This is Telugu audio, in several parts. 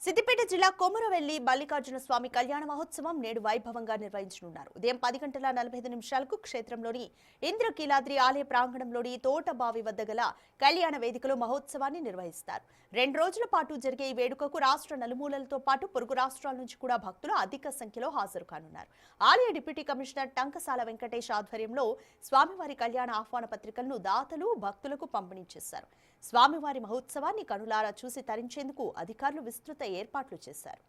సిద్దిపేట జిల్లా కొమురవెల్లి మల్లికార్జున స్వామి కళ్యాణ మహోత్సవం నేడు వైభవంగా నిర్వహించనున్నారు. ఉదయం 10:45 క్షేత్రంలోని ఇంద్రకీలాద్రి ఆలయ ప్రాంగణంలోని తోటబావి వద్ద గల కళ్యాణ వేదికలో మహోత్సవాన్ని నిర్వహిస్తారు. 2 రోజుల పాటు జరిగే ఈ వేడుకకు రాష్ట్ర నలుమూలలతో పాటు పొరుగు రాష్ట్రాల నుంచి కూడా భక్తులు అధిక సంఖ్యలో హాజరు కానున్నారు. ఆలయ డిప్యూటీ కమిషనర్ టంకసాల వెంకటేష్ ఆధ్వర్యంలో స్వామివారి కళ్యాణ ఆహ్వాన పత్రికలను దాతలు భక్తులకు పంపిణీ చేశారు. స్వామివారి మహోత్సవాన్ని కనులారా చూసి తరించేందుకు అధికారులు విస్తృత ఏర్పాట్లు చేశారు.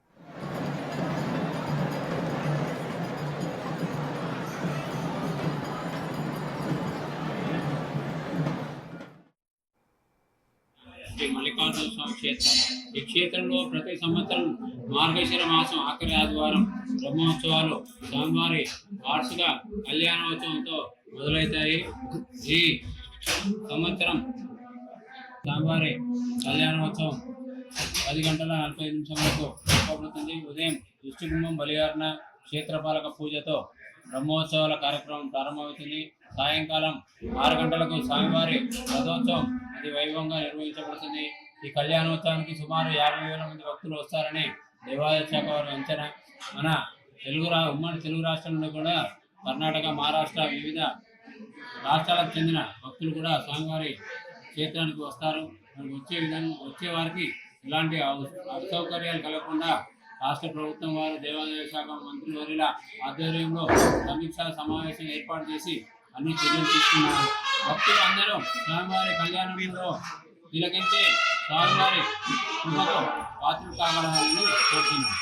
శ్రీ మల్లికార్జున స్వామి క్షేత్రం. ఈ క్షేత్రంలో ప్రతి సంవత్సరం మార్గశిర మాసం ఆఖరి ఆదివారం బ్రహ్మోత్సవాలు స్వామివారి వార్షిక కళ్యాణోత్సవంతో మొదలవుతాయి. ఈ సంవత్సరం స్వామివారి కళ్యాణోత్సవం 10:45 జరపబడుతుంది. ఉదయం విష్ణుకుంభం బలిహారణ క్షేత్రపాలక పూజతో బ్రహ్మోత్సవాల కార్యక్రమం ప్రారంభమవుతుంది. సాయంకాలం 6 గంటలకు స్వామివారి రథోత్సవం అతి వైభవంగా నిర్వహించబడుతుంది. ఈ కళ్యాణోత్సవానికి సుమారు 50,000 మంది భక్తులు వస్తారని దేవాదాయ శాఖ వారి అంచనా. మన ఉమ్మడి తెలుగు రాష్ట్రం నుండి కూడా కర్ణాటక, మహారాష్ట్ర వివిధ రాష్ట్రాలకు చెందిన భక్తులు కూడా స్వామివారి క్షేత్రానికి వస్తారు. వచ్చే వారికి ఎలాంటి అసౌకర్యాలు కలగకుండా రాష్ట్ర ప్రభుత్వం వారు దేవాదాయ శాఖ మంత్రి వర్యుల ఆధ్వర్యంలో సమీక్షా సమావేశం ఏర్పాటు చేసి అన్ని చర్యలు తీసుకున్నారు. భక్తులు అందరూ స్వామివారి కళ్యాణంలో తిలకించి స్వామివారి కృపకు పాత్రలు కాగలరని కోరుతున్నారు.